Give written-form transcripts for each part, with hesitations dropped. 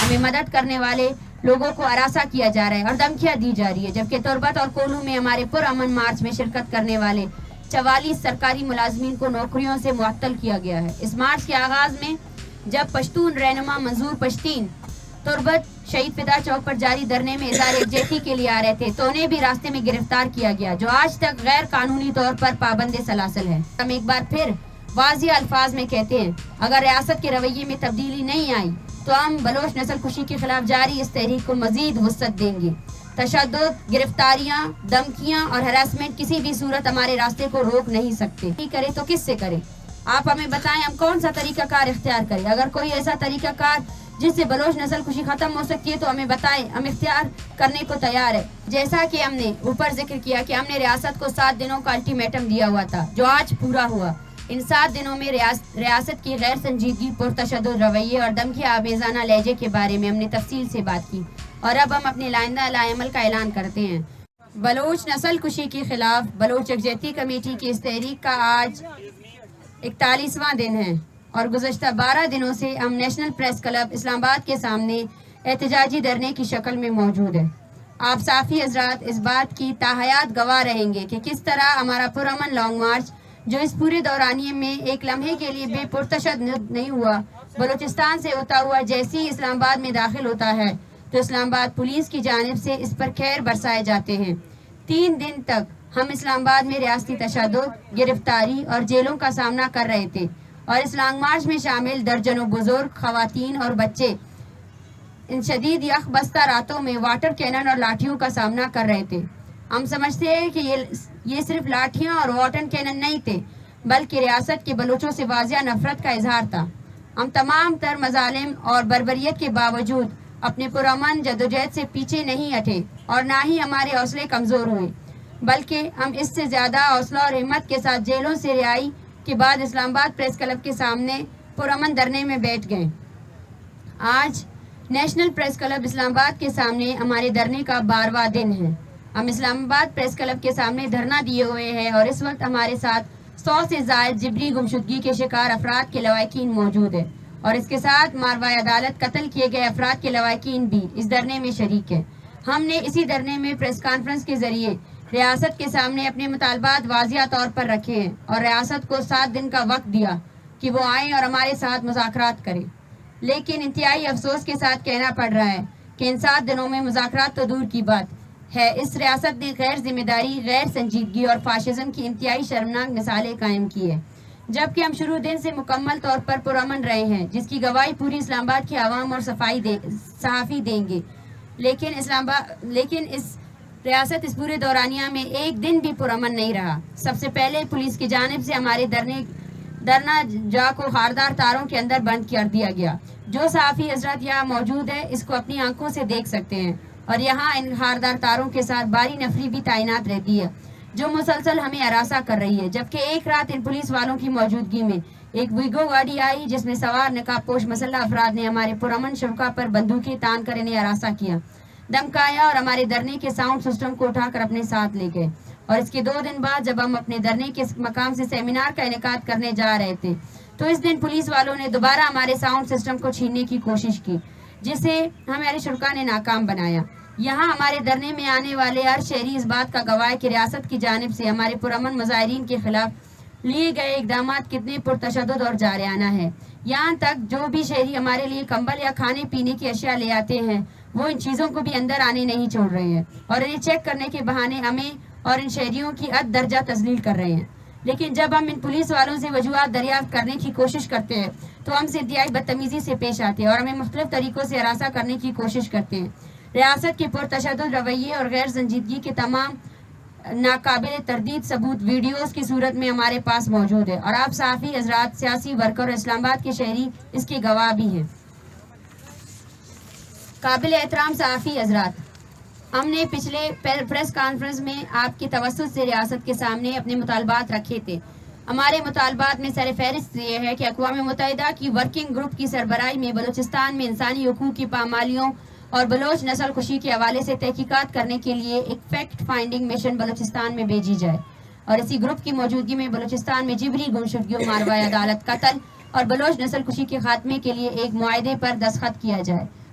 ہمیں مدد کرنے والے لوگوں کو ہراساں کیا جا رہا ہے اور دھمکیاں دی جا رہی ہے، جبکہ تربت اور کولو میں ہمارے پرامن مارچ میں شرکت کرنے والے 44 سرکاری ملازمین کو نوکریوں سے معطل کیا گیا ہے۔ اس مارچ کے آغاز میں جب پشتون رہنما منظور پشتین تربت شہید فدا چوک پر جاری دھرنے میں اظہار یکجہتی کے لیے آ رہے تھے تو انہیں بھی راستے میں گرفتار کیا گیا، جو آج تک غیر قانونی طور پر پابند سلاسل ہے۔ ہم ایک بار پھر واضح الفاظ میں کہتے ہیں، اگر ریاست کے رویے میں تبدیلی نہیں آئی تو ہم بلوچ نسل کشی کے خلاف جاری اس تحریک کو مزید وسعت دیں گے۔ تشدد، گرفتاریاں، دھمکیاں اور ہراسمنٹ کسی بھی صورت ہمارے راستے کو روک نہیں سکتے۔ کرے تو کس سے کرے؟ آپ ہمیں بتائیں ہم کون سا طریقہ کار اختیار کریں؟ اگر کوئی ایسا طریقہ کار جس سے بلوچ نسل کشی ختم ہو سکتی ہے تو ہمیں بتائیں، ہم اختیار کرنے کو تیار ہے۔ جیسا کہ ہم نے اوپر ذکر کیا کہ ہم نے ریاست کو 7 دنوں کا الٹیمیٹم دیا ہوا تھا، جو آج پورا ہوا۔ ان 7 دنوں میں ریاست کی غیر سنجیدگی، پرتشدد رویے اور دھمکی آمیزانہ لہجے کے بارے میں ہم نے تفصیل سے بات کی، اور اب ہم اپنے لائندہ عمل کا اعلان کرتے ہیں۔ بلوچ نسل کشی کے خلاف بلوچ یکجہتی کمیٹی کی اس تحریک کا آج 41واں دن ہے، اور گزشتہ 12 دنوں سے ہم نیشنل پریس کلب اسلام آباد کے سامنے احتجاجی دھرنے کی شکل میں موجود ہیں۔ آپ صحافی حضرات اس بات کی تاحیات گواہ رہیں گے کہ کس طرح ہمارا پرامن لانگ مارچ، جو اس پورے دورانیے میں ایک لمحے کے لیے بے پرتشدد نہیں ہوا، بلوچستان سے ہوتا ہوا جیسے ہی اسلام آباد میں داخل ہوتا ہے تو اسلام آباد پولیس کی جانب سے اس پر خیر برسائے جاتے ہیں۔ 3 دن تک ہم اسلام آباد میں ریاستی تشدد، گرفتاری اور جیلوں کا سامنا کر رہے تھے، اور اس لانگ مارچ میں شامل درجنوں بزرگ، خواتین اور بچے ان شدید یخ بستہ راتوں میں واٹر کینن اور لاٹھیوں کا سامنا کر رہے تھے۔ ہم سمجھتے ہیں کہ یہ صرف لاٹھیاں اور واٹر کینن نہیں تھے، بلکہ ریاست کے بلوچوں سے واضح نفرت کا اظہار تھا۔ ہم تمام تر مظالم اور بربریت کے باوجود اپنے پرامن جدوجہد سے پیچھے نہیں ہٹے، اور نہ ہی ہمارے حوصلے کمزور ہوئے، بلکہ ہم اس سے زیادہ حوصلہ اور ہمت کے ساتھ جیلوں سے رہائی کے بعد اسلام آباد پریس کلب کے سامنے پرامن دھرنے میں بیٹھ گئے۔ آج نیشنل پریس کلب اسلام آباد کے سامنے ہمارے دھرنے کا 12واں دن ہے۔ ہم اسلام آباد پریس کلب کے سامنے دھرنا دیے ہوئے ہیں، اور اس وقت ہمارے ساتھ 100 سے زائد جبری گمشدگی کے شکار افراد کے لواحقین موجود ہیں، اور اس کے ساتھ ماروائے عدالت قتل کیے گئے افراد کے لواحقین بھی اس دھرنے میں شریک ہیں۔ ہم نے اسی دھرنے میں پریس کانفرنس کے ذریعے ریاست کے سامنے اپنے مطالبات واضح طور پر رکھے ہیں، اور ریاست کو 7 دن کا وقت دیا کہ وہ آئیں اور ہمارے ساتھ مذاکرات کریں۔ لیکن انتہائی افسوس کے ساتھ کہنا پڑ رہا ہے کہ ان 7 دنوں میں مذاکرات تو دور کی بات ہے، اس ریاست نے غیر ذمہ داری، غیر سنجیدگی اور فاشزم کی انتہائی شرمناک مثالیں قائم کی ہیں، جبکہ ہم شروع دن سے مکمل طور پر پرامن رہے ہیں، جس کی گواہی پوری اسلام آباد کی عوام اور صحافی دیں گے۔ لیکن اس ریاست اس پورے دورانیہ میں ایک دن بھی پرامن نہیں رہا۔ سب سے پہلے پولیس کی جانب سے ہمارے دھرنا جا کو خاردار تاروں کے اندر بند کر دیا گیا۔ جو صحافی حضرات یہاں موجود ہیں اس کو اپنی آنکھوں سے دیکھ سکتے ہیں، اور یہاں ان خاردار تاروں کے ساتھ باری نفری بھی تعینات رہتی ہے، جو مسلسل ہمیں ہراساں کر رہی ہے۔ جبکہ ایک رات ان پولیس والوں کی موجودگی میں ایک ویگو گاڑی آئی، جس میں سوار نقاب پوش مسلح افراد نے ہمارے پرامن شرکا پر بندوقیں تان کر انہیں ہراساں کیا، دھمکایا، اور ہمارے دھرنے کے ساؤنڈ سسٹم کو اٹھا کر اپنے ساتھ لے گئے۔ اور اس کے 2 دن بعد جب ہم اپنے دھرنے کے مقام سے سیمینار کا انعقاد کرنے جا رہے تھے تو اس دن پولیس والوں نے دوبارہ ہمارے ساؤنڈ سسٹم کو چھیننے کی کوشش کی، جسے ہمارے شرکا نے ناکام بنایا۔ یہاں ہمارے دھرنے میں آنے والے ہر شہری اس بات کا گواہ ہے کہ ریاست کی جانب سے ہمارے پرامن مظاہرین کے خلاف لیے گئے اقدامات کتنے پرتشدد اور جارحانہ ہیں۔ یہاں تک جو بھی شہری ہمارے لیے کمبل یا کھانے پینے کی اشیاء لے آتے ہیں وہ ان چیزوں کو بھی اندر آنے نہیں چھوڑ رہے ہیں، اور انہیں چیک کرنے کے بہانے ہمیں اور ان شہریوں کی اد درجہ تذلیل کر رہے ہیں۔ لیکن جب ہم ان پولیس والوں سے وجوہات دریافت کرنے کی کوشش کرتے ہیں تو ہم سے انتہائی بدتمیزی سے پیش آتے ہیں اور ہمیں مختلف طریقوں سے ہراساں کرنے کی کوشش کرتے ہیں۔ ریاست کے پرتشدد رویے اور غیر سنجیدگی کے تمام ناقابل تردید ثبوت ویڈیوز کی صورت میں ہمارے پاس موجود ہے، اور آپ صحافی حضرات، سیاسی ورکر اور اسلام آباد کے شہری اس کے گواہ بھی ہیں۔ قابل احترام صحافی حضرات، ہم نے پچھلے پریس کانفرنس میں آپ کی توسط سے ریاست کے سامنے اپنے مطالبات رکھے تھے۔ ہمارے مطالبات میں سر فہرست یہ ہے کہ اقوام متحدہ کی ورکنگ گروپ کی سربراہی میں بلوچستان میں انسانی حقوق کی پامالیوں اور بلوچ نسل کشی کے حوالے سے تحقیقات کرنے کے لیے ایک فیکٹ فائنڈنگ مشن بلوچستان میں بھیجی جائے، اور اسی گروپ کی موجودگی میں بلوچستان میں جبری گمشدگیوں، ماروائے عدالت قتل اور بلوچ نسل کشی کے خاتمے کے لیے ایک معاہدے پر دستخط کیا جائے۔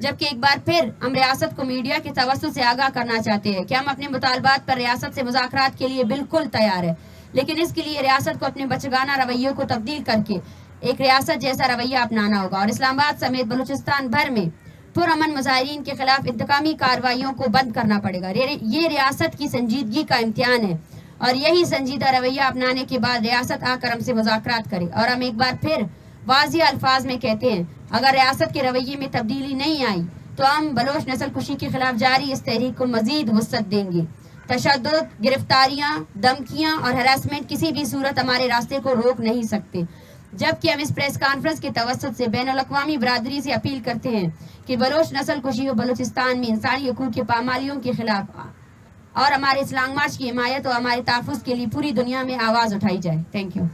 جبکہ ایک بار پھر ہم ریاست کو میڈیا کے توسط سے آگاہ کرنا چاہتے ہیں کہ ہم اپنے مطالبات پر ریاست سے مذاکرات کے لیے بالکل تیار ہیں، لیکن اس کے لیے ریاست کو اپنے بچگانہ رویوں کو تبدیل کر کے ایک ریاست جیسا رویہ اپنانا ہوگا اور اسلام آباد سمیت بلوچستان بھر میں پرامن مظاہرین کے خلاف انتقامی کارروائیوں کو بند کرنا پڑے گا۔ یہ ریاست کی سنجیدگی کا امتحان ہے اور یہی سنجیدہ رویہ اپنانے کے بعد ریاست آ کر ہم سے مذاکرات کرے، اور ہم ایک بار پھر واضح الفاظ میں کہتے ہیں اگر ریاست کے رویے میں تبدیلی نہیں آئی تو ہم بلوچ نسل کشی کے خلاف جاری اس تحریک کو مزید وسعت دیں گے۔ تشدد، گرفتاریاں، دھمکیاں اور ہراسمنٹ کسی بھی صورت ہمارے راستے کو روک نہیں سکتے، جبکہ ہم اس پریس کانفرنس کے توسط سے بین الاقوامی برادری سے اپیل کرتے ہیں کہ بلوچ نسل کشی و بلوچستان میں انسانی حقوق کی پامالیوں کے خلاف اور ہمارے اسلام مارچ کی حمایت اور ہمارے تحفظ کے لیے پوری دنیا میں آواز اٹھائی جائے۔ Thank you.